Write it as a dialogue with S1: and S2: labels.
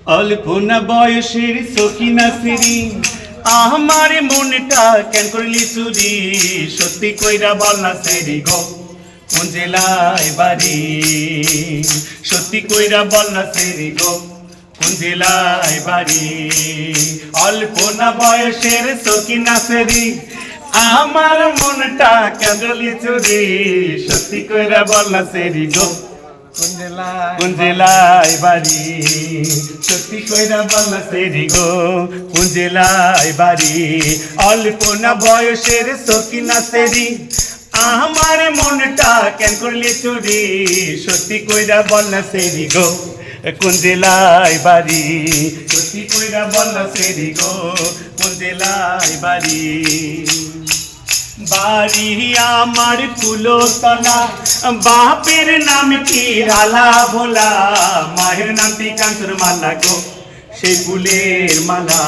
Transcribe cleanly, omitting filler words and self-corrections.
S1: অল্প না বয়সের সখিনা সিরি আমার মনটা কেন করলি চুরি সত্যি কইরা বল না সেরি গো কোন জেলায় বাড়ি সত্যি কইরা বল না সেরি গো কোন জেলায় বাড়ি অল্প না বয়সের সখিনা সিরি আমার মনটা কেন করলি চুরি সত্যি কইরা বল না সেরি গো কোন জেলায় বাড়ি সত্যি কইরা বল না সেরি গো কোন জেলায় বাড়ি অল্প না বয়সের সখিনা সেরি আমার মনটা কেন করলি চুরি সত্যি কইরা বল না সেরি গো কোন জেলায় বাড়ি সত্যি কইরা বল না সেরি গো কোন জেলায় বাড়ি বাড়ি আমার ফুলতলা বাপের নাম কি রালা ভোলা মায়ের নামটি কাঞ্চর মালা গো সেই ফুলের মালা